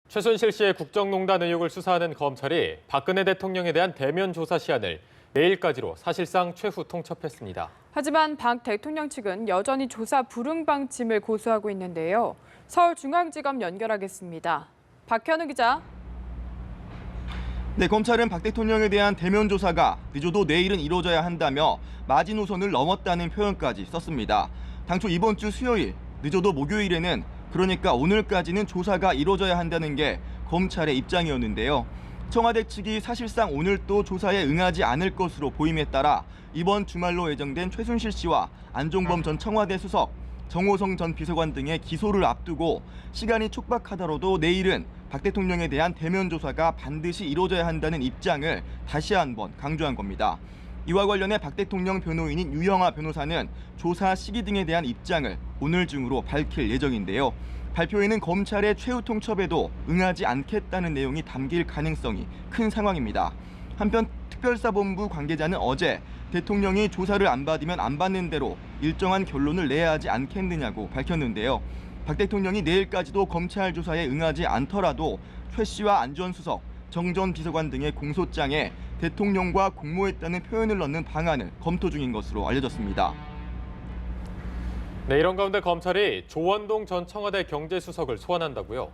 최순실 씨의 국정농단 의혹을 수사하는 검찰이 박근혜 대통령에 대한 대면 조사 시한을 내일까지로 사실상 최후 통첩했습니다. 하지만 박 대통령 측은 여전히 조사 불응 방침을 고수하고 있는데요. 서울중앙지검 연결하겠습니다. 박현우 기자. 네, 검찰은 박 대통령에 대한 대면 조사가 늦어도 내일은 이루어져야 한다며 마지노선을 넘었다는 표현까지 썼습니다. 당초 이번 주 수요일, 늦어도 목요일에는 그러니까 오늘까지는 조사가 이루어져야 한다는 게 검찰의 입장이었는데요. 청와대 측이 사실상 오늘 또 조사에 응하지 않을 것으로 보임에 따라 이번 주말로 예정된 최순실 씨와 안종범 전 청와대 수석, 정호성 전 비서관 등의 기소를 앞두고 시간이 촉박하더라도 내일은 박 대통령에 대한 대면 조사가 반드시 이루어져야 한다는 입장을 다시 한번 강조한 겁니다. 이와 관련해 박 대통령 변호인인 유영하 변호사는 조사 시기 등에 대한 입장을 오늘 중으로 밝힐 예정인데요. 발표에는 검찰의 최후 통첩에도 응하지 않겠다는 내용이 담길 가능성이 큰 상황입니다. 한편 특별사본부 관계자는 어제 대통령이 조사를 안 받으면 안 받는 대로 일정한 결론을 내야 하지 않겠느냐고 밝혔는데요. 박 대통령이 내일까지도 검찰 조사에 응하지 않더라도 최 씨와 안 전 수석, 정 전 비서관 등의 공소장에 대통령과 공모했다는 표현을 넣는 방안을 검토 중인 것으로 알려졌습니다. 네, 이런 가운데 검찰이 조원동 전 청와대 경제수석을 소환한다고요?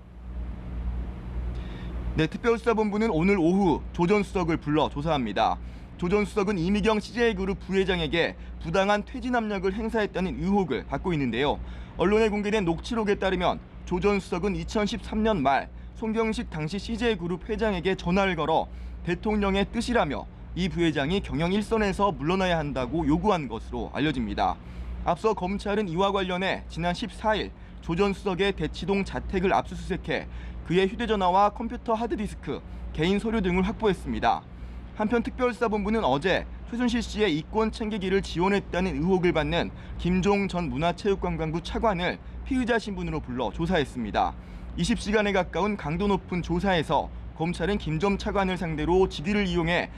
네, 특별수사본부는 오늘 오후 조 전 수석을 불러 조사합니다. 조 전 수석은 이미경 CJ그룹 부회장에게 부당한 퇴진 압력을 행사했다는 의혹을 받고 있는데요. 언론에 공개된 녹취록에 따르면 조 전 수석은 2013년 말 송경식 당시 CJ그룹 회장에게 전화를 걸어 대통령의 뜻이라며 이 부회장이 경영 일선에서 물러나야 한다고 요구한 것으로 알려집니다. 앞서 검찰은 이와 관련해 지난 14일 조 전 수석의 대치동 자택을 압수수색해 그의 휴대전화와 컴퓨터 하드디스크, 개인 서류 등을 확보했습니다. 한편 특별수사본부는 어제 최순실 씨의 이권 챙기기를 지원했다는 의혹을 받는 김종 전 문화체육관광부 차관을 피의자 신분으로 불러 조사했습니다. 20시간에 가까운 강도 높은 조사에서 검찰은 김 전 차관을 상대로 직위를 이용해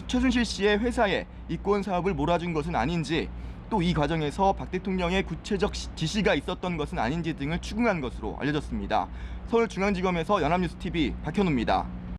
최순실 씨의 회사에 이권 사업을 몰아준 것은 아닌지, 또 이 과정에서 박 대통령의 구체적 지시가 있었던 것은 아닌지 등을 추궁한 것으로 알려졌습니다. 서울중앙지검에서 연합뉴스TV 박현우입니다.